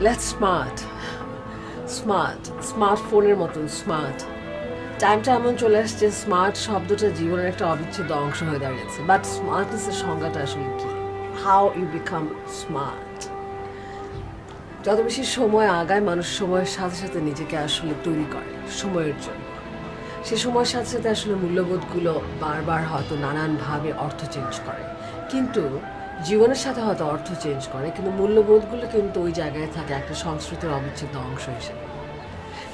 Let's স্মার্টফোনের মতন smart. টাইমটা এমন চলে আসছে, স্মার্ট শব্দটা জীবনের একটা অবিচ্ছেদ্য অংশ হয়ে দাঁড়িয়েছে। বাট স্মার্টনেসের সংজ্ঞাটা আসলে কি? How you become smart? যত বেশি সময় আগায়, মানুষ সময়ের সাথে সাথে নিজেকে আসলে তৈরি করে সময়ের জন্য। সে সময়ের সাথে সাথে আসলে মূল্যবোধগুলো বারবার হয়তো নানানভাবে অর্থ চেঞ্জ করে, কিন্তু জীবনের সাথে হয়তো অর্থ চেঞ্জ করে, কিন্তু মূল্যবোধগুলো কিন্তু ওই জায়গায় থাকে একটা সংস্কৃতির অবিচ্ছেদ্য অংশ হিসেবে।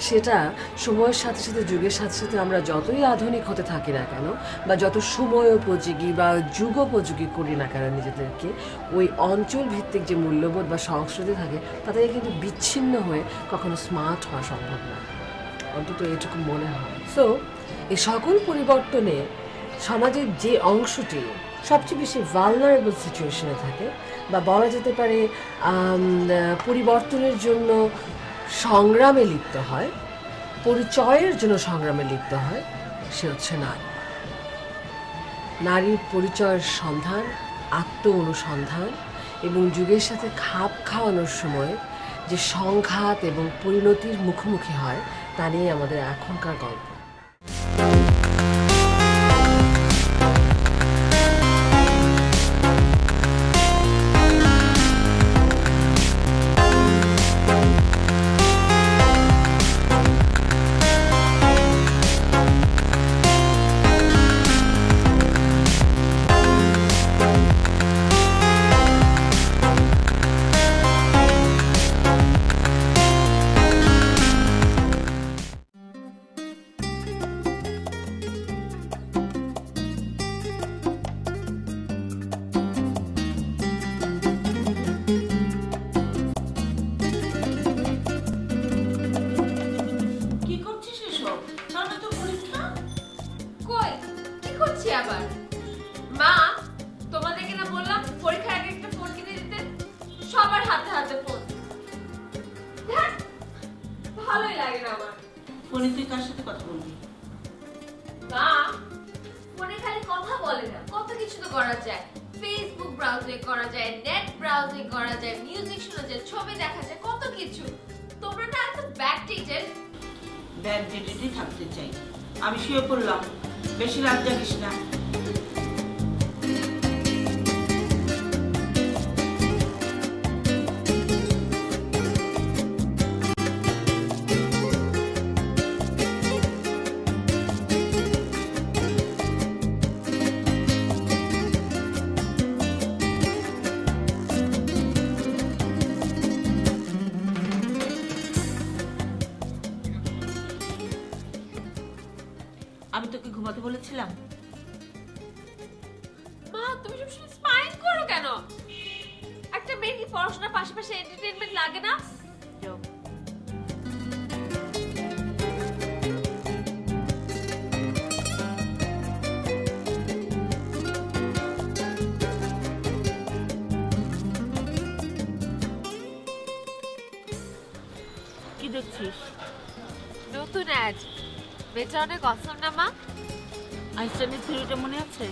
সেটা সময়ের সাথে সাথে, যুগের সাথে সাথে আমরা যতই আধুনিক হতে থাকি না কেন, বা যত সময় উপযোগী বা যুগোপযোগী করি না কেন নিজেদেরকে, ওই অঞ্চল ভিত্তিক যে মূল্যবোধ বা সংস্কৃতি থাকে তাদের কিন্তু বিচ্ছিন্ন হয়ে কখনো স্মার্ট হওয়া সম্ভব না, অন্তত এটুকু মনে হয়। সো এই সকল পরিবর্তনে সমাজের যে অংশটি সবচেয়ে বেশি ভালনারেবল সিচুয়েশনে থাকে, বা বলা যেতে পারে পরিবর্তনের জন্য সংগ্রামে লিপ্ত হয়, পরিচয়ের জন্য সংগ্রামে লিপ্ত হয়, সে হচ্ছে নারী। নারীর পরিচয়ের সন্ধান, আত্ম অনুসন্ধান এবং যুগের সাথে খাপ খাওয়ানোর সময় যে সংঘাত এবং পরিণতির মুখোমুখি হয়, তা নিয়ে আমাদের এখনকার গল্প। কি করছিস এসব? সামনে তো পরীক্ষা। কই কি করছি আবার? মা, তোমাদেরকে না বললাম পরীক্ষার আগে একটা ফোন কিনে দিতে? সবার হাতে হাতে ফোন। ধ্যাৎ, ভালোই লাগে না আমার। ফোনে তুই কার সাথে কথা বলবি? মা, ফোনে খালি কথা বলে না, কত কিছু তো করা যায়। ফেসবুক ব্রাউজিং করা যায়, নেট ব্রাউজিং করা যায়, মিউজিক শোনা যায়, ছবি দেখা যায়, কত কিছু। তোমরা না এত ব্যাকডেটেড। ব্যাগ ডেটেডই থাকতে চাই। আমি শুয়ে পড়লাম, বেশি রাত জাগিস না। আমি তোকে ঘুমাতে বলেছিলাম? মা, তুমি সবসময় স্মাইল করো কেন? একটা মেয়ের কি পড়াশোনার পাশাপাশি এন্টারটেইনমেন্ট লাগে না? যাও। কি দেখছিস? নতুন অ্যাড। মেয়েটা অনেক অসম না মা? আইনস্টাইনের থিওরিটা মনে আছে?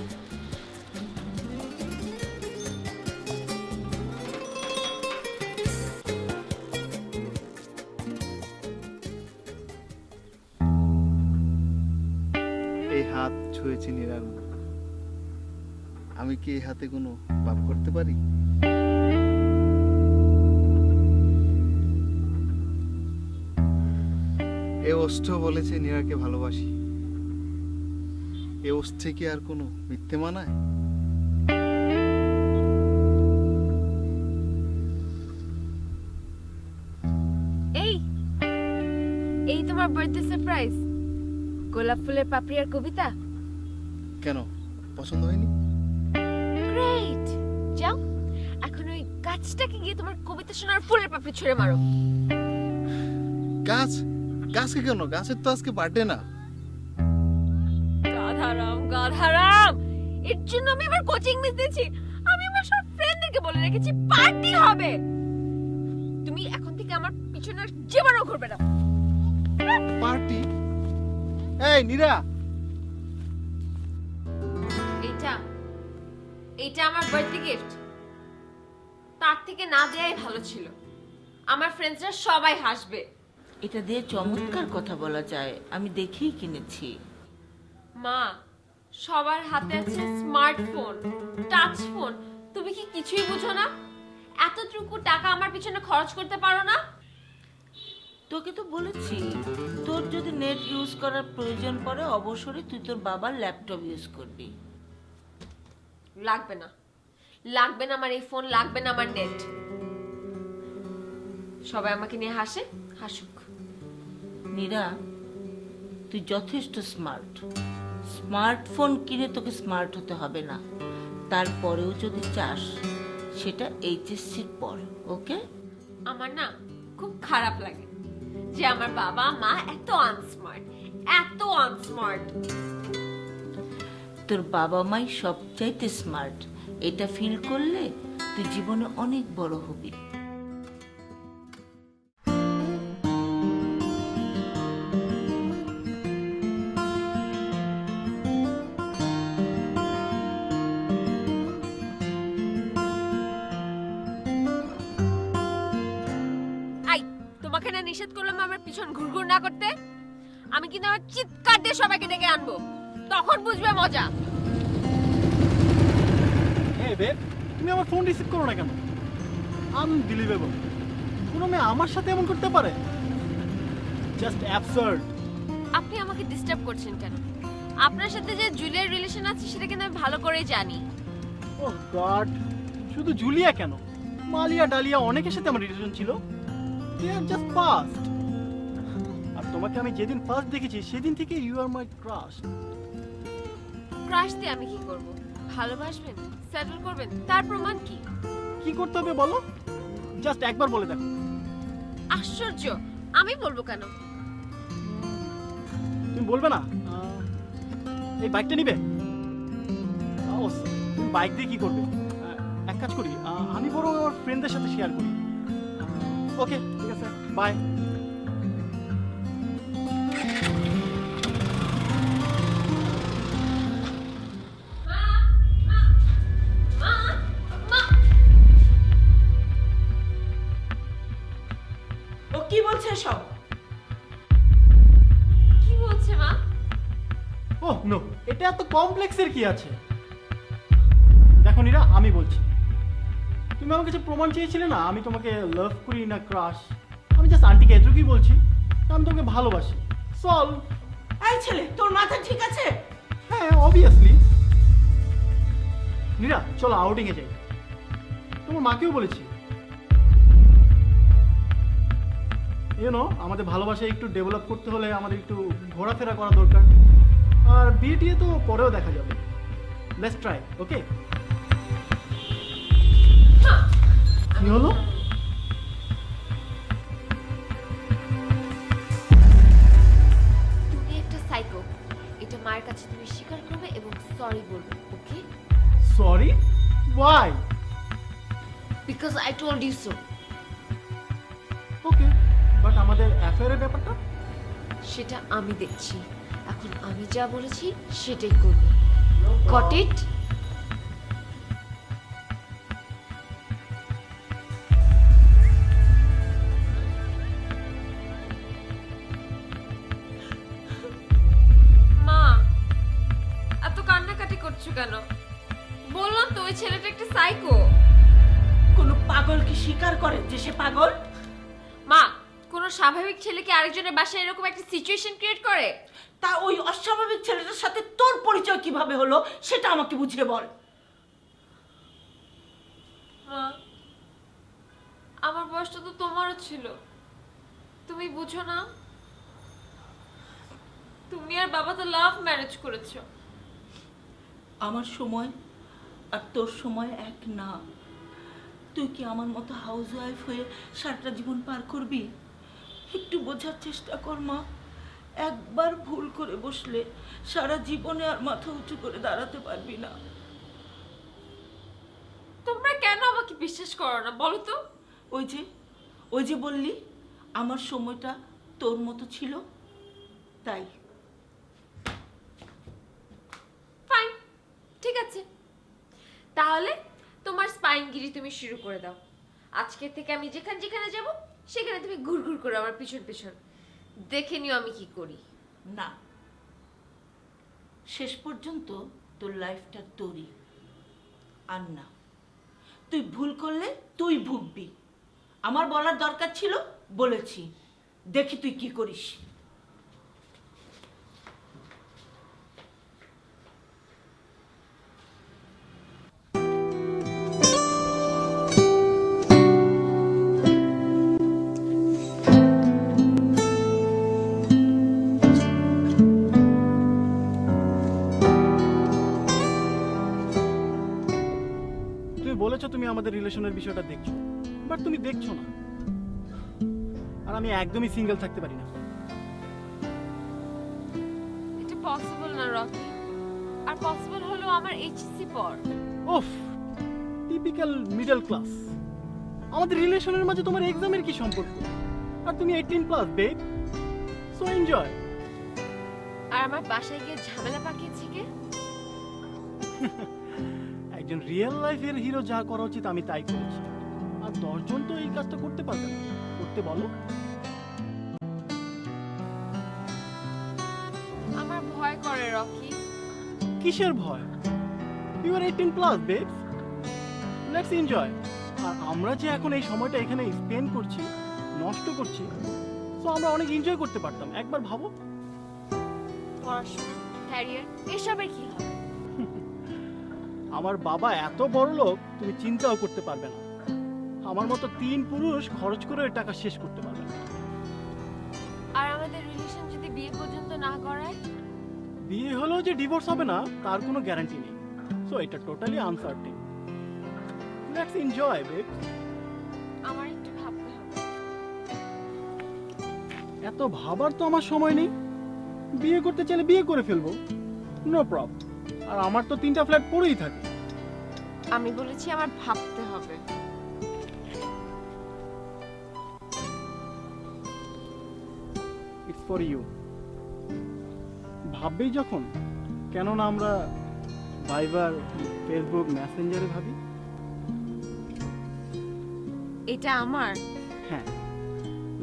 এই হাত ছুঁয়েছে নীরার মুখ। আমি কি এই হাতে কোনো পাপ করতে পারি? এ ওষ্ঠ বলেছে নীরাকে ভালোবাসি। এ ওষ্ঠে কি আর কোনো মিথ্যে মানায়? এই এই তোমার বার্থডে সারপ্রাইজ, গোলাপ ফুলের পাপড়ি আর কবিতা। কেন, পছন্দ হয়নি? গ্রেট, যাও এখন ওই গাছটাকে গিয়ে তোমার কবিতা শোনার ফুলের পাপড়ি ছুঁড়ে মারো। গাছ? গাছকে কেন? গাছের তো আজকে বার্থডে না। গাধারাম গাধারাম, এর জন্য আমি আমার কোচিং মিস দিয়েছি। আমি আমার সব ফ্রেন্ডদেরকে বলে রেখেছি পার্টি হবে। তুমি এখন থেকে আমার পিছনে আর জীবনও ঘুরবে না। পার্টি? এই নীরা, এইটা এইটা আমার বার্থডে গিফট, তার থেকে না দেয়াই ভালো ছিল। আমার ফ্রেন্ডসরা সবাই হাসবে। এটা দিয়ে চমৎকার কথা বলা যায়, আমি দেখেই কিনেছি। মা, সবার হাতে আছে স্মার্টফোন, টাচ ফোন, তুমি কি কিছুই বুঝো না? এতটুকু টাকা আমার পিছনে খরচ করতে পারো না? তোকে তো বলেছি, তোর যদি নেট ইউজ করার প্রয়োজন পড়ে অবসরই তুই তোর বাবার ল্যাপটপ ইউজ করবি। লাগবে না, লাগবে না আমার এই ফোন, লাগবে না আমার নেট। সবাই আমাকে নিয়ে হাসে, হাসুক। নীরা, তুই যথেষ্ট স্মার্ট। স্মার্টফোন কিনে তোকে স্মার্ট হতে হবে না। তারপরেও যদি চাস, সেটা এইচএসসির পর, ওকে? আমার না খুব খারাপ লাগে যে আমার বাবা মা এত আনস্মার্ট, এত আনস্মার্ট। তোর বাবা মাই সবচাইতে স্মার্ট। এটা ফিল করলে তুই জীবনে অনেক বড় হবি। আই, তোমাকে না নিষেধ করলাম আমার পিছন ঘুরঘুর না করতে? আমি কিন্তু আমার চিৎকার দিয়ে সবাইকে ডেকে আনবো, তখন বুঝবে মজা। এই বেব, তুমি আমার ফোন রিসিভ করো না কেন? আনবিলিভেবল, কোনো মেয়ে আমার সাথে এমন করতে পারে? Just absurd. আপনি আমাকে ডিস্টার্ব করছেন কেন? আপনার সাথে যে জুলিয়ার রিলেশন আছে সেটা কিন্তু আমি ভালো করেই জানি। ওহ গড, শুধু জুলিয়া কেন, মালিয়া ডালিয়া অনেকের সাথে আমার রিলেশন ছিল। দে আর জাস্ট পাস্ট। আর তোমাকে আমি যেদিন ফার্স্ট দেখেছি সেদিন থেকে you are my crush. Crush দিয়ে আমি কি করব? ভালোবাসবেন, সেটেল করবেন, তার প্রমাণ কি? কি করতে হবে বলো? জাস্ট একবার বলে দেখো। আশ্চর্য, আমি বলবো কেন? তুমি বলবে না? এই বাইকটা নিবে? তুমি বাইক দিয়ে কি করবে? এক কাজ করি, আমি বরং আমার ফ্রেন্ডদের সাথে শেয়ার করি। ওকে, ঠিক আছে, বাই। ও কি বলছে সব? কি বলছে মা? ওহ নো, এটা এত কমপ্লেক্সের কি আছে? দেখো নীরা, আমি বলছি, তুমি আমার কাছে প্রমাণ চেয়েছিলে না আমি তোমাকে লাভ করি না ক্রাশ। আমি জাস্ট আন্টিকে এটুকুই বলছি, আমি তোমাকে ভালোবাসি। সলভ। এই ছেলে, তোর মাথা ঠিক আছে? হ্যাঁ, অবভিয়াসলি। নীরা, চলো আউটিং এ যাই। তোমার মাকেও বলেছি। আমাদের ভালোবাসা একটু ডেভেলপ করতে হলে আমাদের একটু ঘোরাফেরা করা দরকার। আর বিয়ে টিয়ে তো পরেও দেখা যাবে। লেটস ট্রাই, ওকে? কি হলো? তুমি একটা সাইকো, এটা মায়ের কাছে তুমি স্বীকার করবে এবং সরি বলবে, okay? Sorry? Why? Because I told you so. Okay, but আমাদের অ্যাফেয়ারের ব্যাপারটা? সেটা আমি দেখছি। এখন আমি যা বলেছি সেটাই করবে। Got it? মা, এত কান্নাকাটি করছো কেন? বললাম তো ওই ছেলেটা একটা সাইকো। কোন পাগল কি স্বীকার করে যে সে পাগল? মা, কোন স্বাভাবিক ছেলে কি আরেকজনের বাসায় এরকম একটা সিচুয়েশন ক্রিয়েট করে? তা ওই অস্বাভাবিক ছেলেটার সাথে তোর পরিচয় কিভাবে হলো সেটা আমাকে বুঝিয়ে বল। মা, আমার বয়সটা তো তোমারও ছিল, তুমি বুঝো না? তুমি আর বাবা তো লাভ ম্যারেজ করেছো। আমার সময় আর তোর সময় এক না। তুই কি আমার মতো হাউস ওয়াইফ হয়ে সারাটা জীবন পার করবি? একটু বোঝার চেষ্টা কর মা। একবার ভুল করে বসলে সারা জীবনে আর মাথা উঁচু করে দাঁড়াতে পারবি না। তোমরা কেন আমাকে বিশ্বাস করো না বলো তো? ওই যে বললি আমার সময়টা তোর মতো ছিল, তাই। ফাইন, ঠিক আছে, তাহলে তোমার স্পাইনগিরি তুমি শুরু করে দাও। আজকে থেকে আমি যেখানে যেখানে যাব সেখানে তুমি ঘুরঘুর করে আমার পিছন পিছন দেখে নিও আমি কি করি। না, শেষ পর্যন্ত তোর লাইফটা তোরই। আর না, তুই ভুল করলে তুই ভুগবি। আমার বলার দরকার ছিল, বলেছি। দেখি তুই কি করিস। তুমি বলেছো তুমি আমাদের রিলেশনের বিষয়টা দেখছো, বাট তুমি দেখছো না। আর আমি একদমই সিঙ্গেল থাকতে পারি না। এটা পসিবল না রকি। আর পসিবল হলো আমার এইচএসসি পর। ওফ, টিপিক্যাল মিডল ক্লাস। আমাদের রিলেশনের মাঝে তোমার এক্সামের কি সম্পর্ক? আর তুমি 18+ বেব, সো এনজয়। আর আমার বাসায় গিয়ে ঝামেলা পাকিয়েছি কে? একজন রিয়েল লাইফের হিরো যা করা উচিত আমি তাই করেছি। আর 10 জন তো এই কাজটা করতে পারবে না। করতে বলো। আমার ভয় করে রকি। কিসের ভয়? You are 18+ babe, let's enjoy. আর আমরা যে এখন এই সময়টা এখানে স্পেন্ড করছি, নষ্ট করছি, সো আমরা অনেক এনজয় করতে পারতাম। একবার ভাবো। পড়াশোনা, ক্যারিয়ার, এসবের কি হবে? আমার বাবা এত বড় লোক তুমি চিন্তাও করতে পারবে না। আমার মতো 3 পুরুষ খরচ করে ওই টাকা শেষ করতে পারবে না। আর আমাদের রিলেশন যদি বিয়ে পর্যন্ত না করায়? বিয়ে হলেও যে ডিভোর্স হবে না তার কোনো গ্যারান্টি নেই। সো এটা totally uncertain. Let's enjoy babe. আমার একটু ভাবতে হবে। এত ভাবার তো আমার সময় নেই। বিয়ে করতে চাইলে বিয়ে করে ফেলবো, নো প্রবলেম। আর আমার তো 3টা ফ্ল্যাট পড়েই থাকে। আমি বলেছি আমার ভাবতে হবে। It's for you. ভাববেই যখন, কেন না আমরা ভাইবার, ফেসবুক, মেসেঞ্জারে ভাবি? এটা আমার? হ্যাঁ,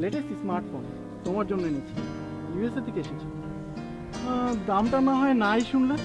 লেটেস্ট স্মার্টফোন তোমার জন্য নিচ্ছি, ইউএসএ থেকে এসেছে। দামটা না হয় নাই শুনলে?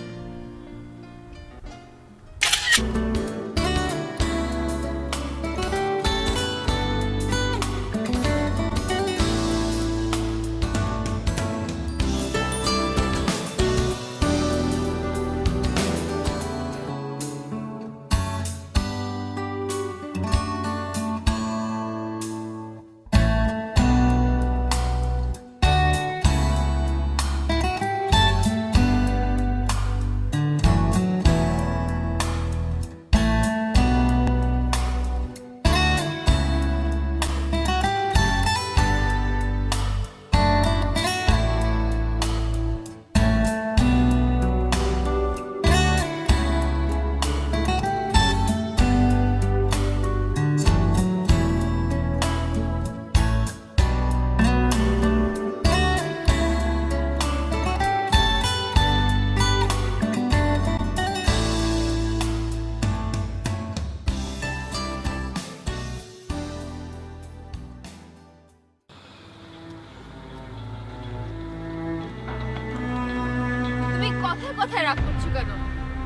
তুমি কথায় কথায় রাগ করছো কেন?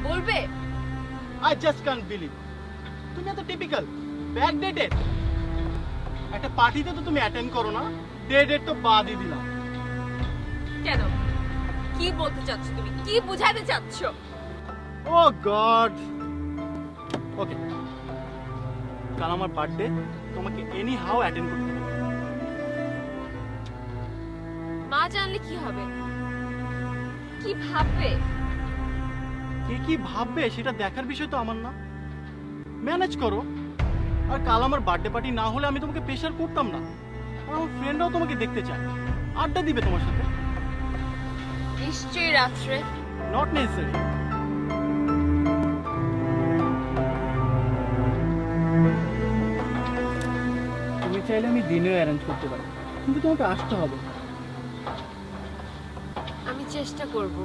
বলবে? আই জাস্ট কান্ট বিলিভ তুমি এত টিপিক্যাল ব্যাকডেটেড। একটা পার্টিতে তো তুমি অ্যাটেন্ড করো না, ডেট তো বাদই দিলাম। কেন? কি বলতে চাচ্ছ তুমি? কি বোঝাতে চাচ্ছ? ও গড। ওকে, কাল আমার বার্থডে, তোমাকে এনি হাউ অ্যাটেন্ড করতে হবে। মা জানলে কি হবে? কি ভাববে? কে কি ভাববে সেটা দেখার বিষয় তো আমার না। ম্যানেজ করো। আর কাল আমার বার্থডে পার্টি না হলে আমি তোমাকে প্রেশার করতাম না। আর আমার ফ্রেন্ডরাও তোমাকে দেখতে চায়, আড্ডা দিবে তোমার সাথে। নিশ্চয়ই রাত্রে। Not necessary. তুমি চাইলে আমি দিনেও অ্যারেঞ্জ করতে পারি, কিন্তু তোমাকে আসতে হবে। আমি চেষ্টা করব।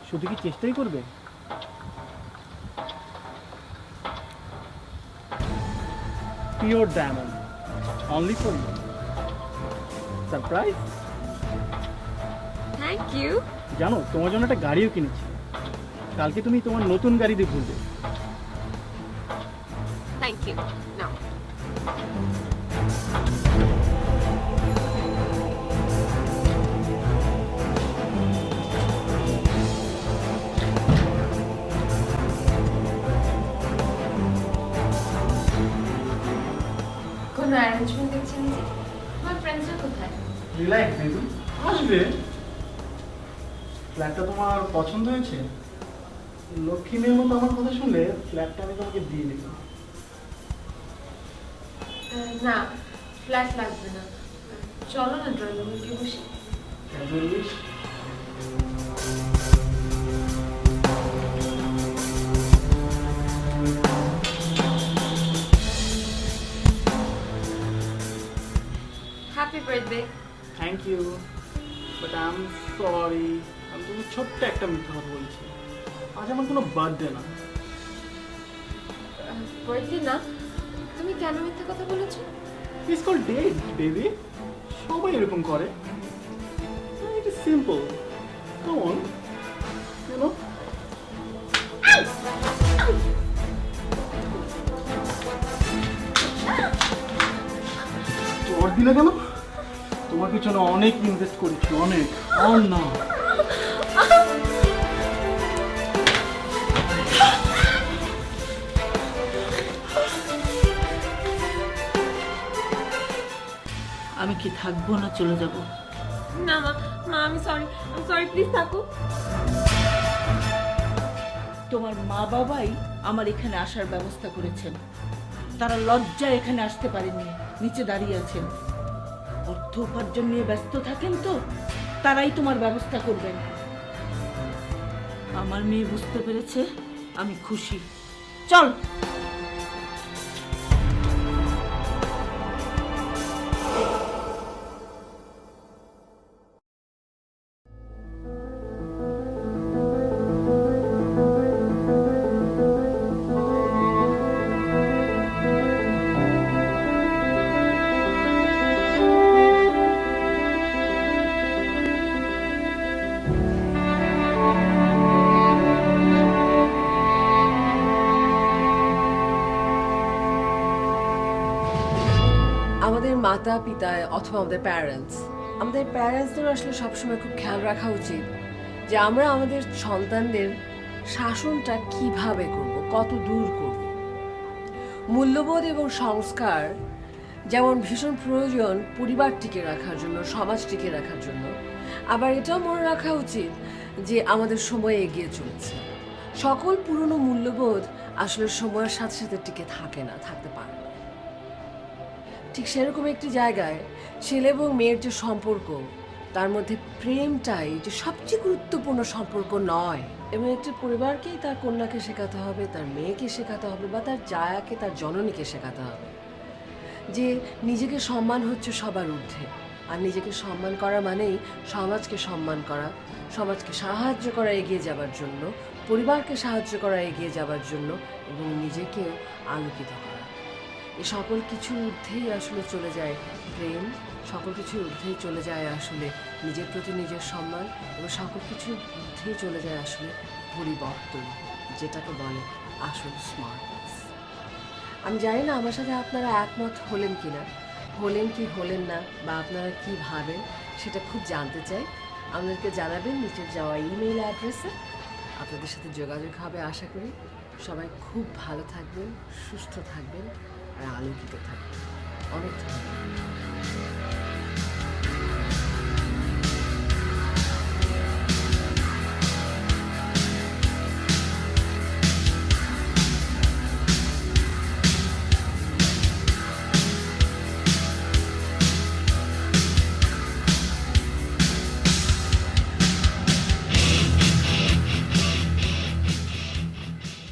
শুধু কি চেষ্টাই করবে? Pure diamond. Only for you. Surprise. Thank you. জানো তোমার জন্য একটা গাড়িও কিনেছি, কালকে তুমি তোমার নতুন গাড়িতে ঘুরবে। Thank you. নাও। কোনো অ্যারেঞ্জমেন্ট দেখছেন যে? আমার ফ্রেন্ডসরা কোথায়? রিল্যাক্স বেবি, আসবে। ফ্ল্যাটটা তোমার পছন্দ হয়েছে? লক্ষ্মী মেয়ের মতো আমার কথা শুনলে ফ্ল্যাটটা আমি তোমাকে দিয়ে দেবো। না, ফ্ল্যাট লাগবে না। চলো না ড্রয়িং রুমে গিয়ে বসি। Casualish. Happy birthday. Thank you, but I am sorry, আমি তুমি ছোট্ট একটা মিথ্যা কথা বলছি। আজ আমার কোনো বার্থডে না। বার্থডে না? তুমি কেন মিথ্যা কথা বলেছো? ইটস কল ডেট বেবি, সবাই এরকম করে। It is simple, come on, you know. তোর দিলে কেন? তোমার পিছনে অনেক ইনভেস্ট করেছি, অনেক। আর না, আমি কি থাকবো না চলে যাব? না মা, মা আমি সরি প্লিজ থাকো। তোমার মা বাবাই আমার এখানে আসার ব্যবস্থা করেছেন। তারা লজ্জায় এখানে আসতে পারেননি, নিচে দাঁড়িয়ে আছেন। অর্থ উপার্জন নিয়ে ব্যস্ত থাকেন তো তারাই তোমার ব্যবস্থা করবেন। আমার মেয়ে বুঝতে পেরেছে, আমি খুশি। চল। আমাদের মাতা পিতা অথবা আমাদের প্যারেন্টসদের আসলে সবসময় খুব খেয়াল রাখা উচিত যে আমরা আমাদের সন্তানদের শাসনটা কিভাবে করব, কত দূর করব। মূল্যবোধ এবং সংস্কার যেমন ভীষণ প্রয়োজন পরিবার টিকে রাখার জন্য, সমাজ টিকে রাখার জন্য, আবার এটাও মনে রাখা উচিত যে আমাদের সময় এগিয়ে চলেছে। সকল পুরনো মূল্যবোধ আসলে সময়ের সাথে সাথে টিকে থাকে না, থাকতে পারে না। ঠিক সেরকম একটি জায়গায় ছেলে এবং মেয়ের যে সম্পর্ক, তার মধ্যে প্রেমটাই যে সবচেয়ে গুরুত্বপূর্ণ সম্পর্ক নয়। এবং একটি পরিবারকেই তার কন্যাকে শেখাতে হবে, তার মেয়েকে শেখাতে হবে, বা তার জায়াকে, তার জননীকে শেখাতে হবে যে নিজেকে সম্মান হচ্ছে সবার ঊর্ধ্বে। আর নিজেকে সম্মান করা মানেই সমাজকে সম্মান করা, সমাজকে সাহায্য করা এগিয়ে যাবার জন্য, পরিবারকে সাহায্য করা এগিয়ে যাবার জন্য, এবং নিজেকেও আলোকিত করা। এই সকল কিছুর ঊর্ধ্বেই আসলে চলে যায় প্রেম, সকল কিছুর ঊর্ধ্বেই চলে যায় আসলে নিজের প্রতি নিজের সম্মান, এবং সকল কিছুর ঊর্ধ্বেই চলে যায় আসলে পরিবর্তন, যেটাকে বলে আসল স্মার্টনেস। আমি জানি না আমার সাথে আপনারা একমত হলেন কি না, হলেন কি হলেন না, বা আপনারা কি ভাবেন সেটা খুব জানতে চাই। আমাদেরকে জানাবেন নিচের যাওয়া ইমেইল অ্যাড্রেসে। আপনাদের সাথে যোগাযোগ হবে আশা করি। সবাই খুব ভালো থাকবেন, সুস্থ থাকবেন, আর আলোকিত থাকবেন। অনেক ধন্যবাদ।